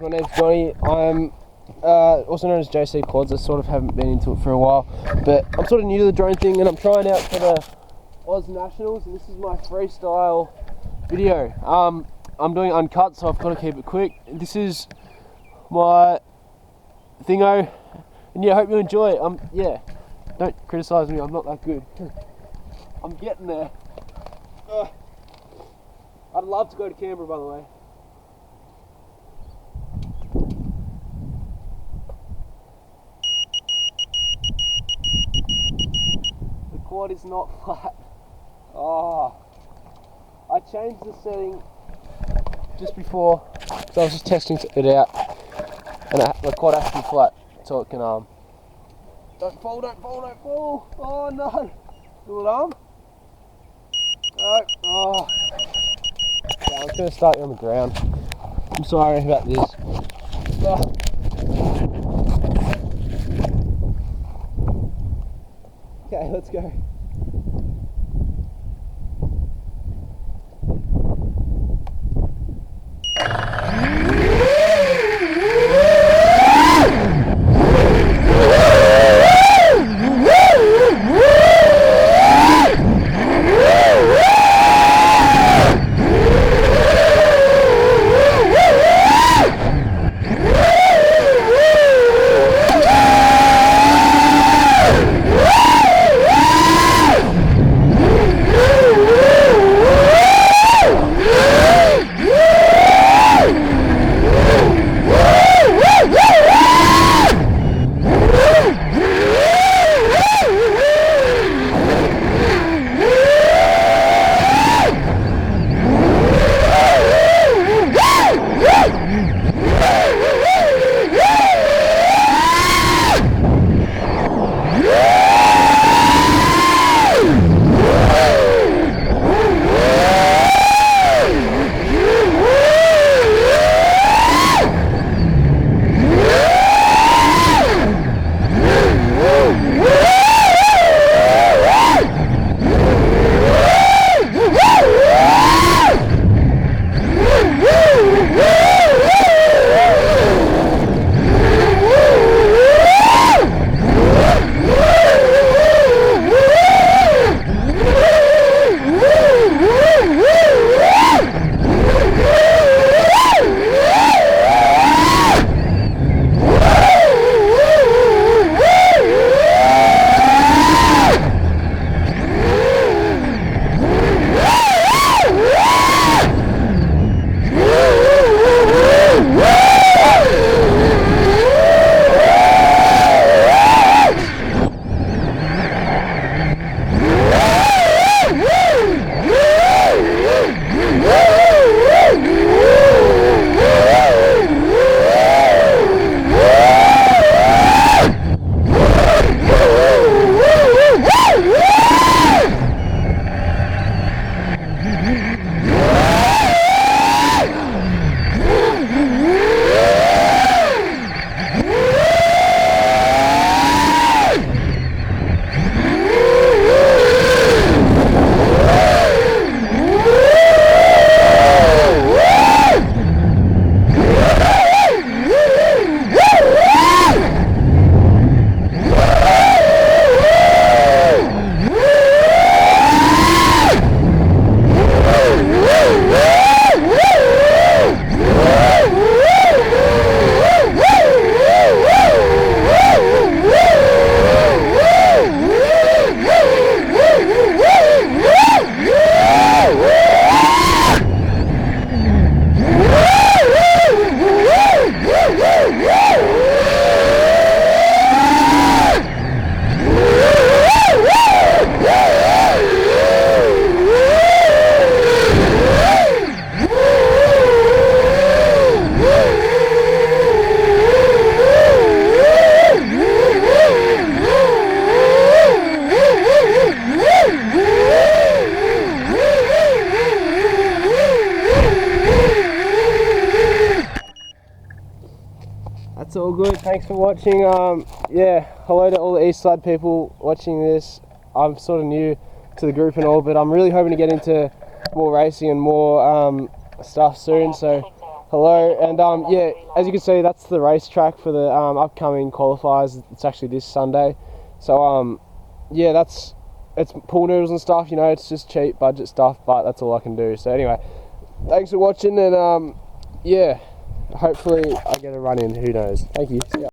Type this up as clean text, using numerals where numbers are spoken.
My name's Johnny. I'm also known as JC Quads. I sort of haven't been into it for a while, but I'm sort of new to the drone thing and I'm trying out for the Oz Nationals, and this is my freestyle video. I'm doing uncut, so I've got to keep it quick. This is my thingo, and yeah, I hope you enjoy it. Yeah, don't criticise me, I'm not that good. I'm getting there. I'd love to go to Canberra, by the way. The quad is not flat. Oh, I changed the setting just before, so I was just testing it out, and the quad has to be flat so it can don't fall, don't fall, don't fall. Oh no. Do it arm. No. Oh. Yeah, I'm just going to start you on the ground. I'm sorry about this. Oh. Okay, let's go. That's all good. Thanks for watching. Yeah, hello to all the East Side people watching this. I'm sort of new to the group and all, but I'm really hoping to get into more racing and more stuff soon. So Hello, and yeah, as you can see, that's the racetrack for the upcoming qualifiers. It's actually this Sunday, so yeah, it's pool noodles and stuff. You know, it's just cheap budget stuff, but that's all I can do. So anyway, thanks for watching, and yeah, hopefully I get a run in. Who knows? Thank you. See ya.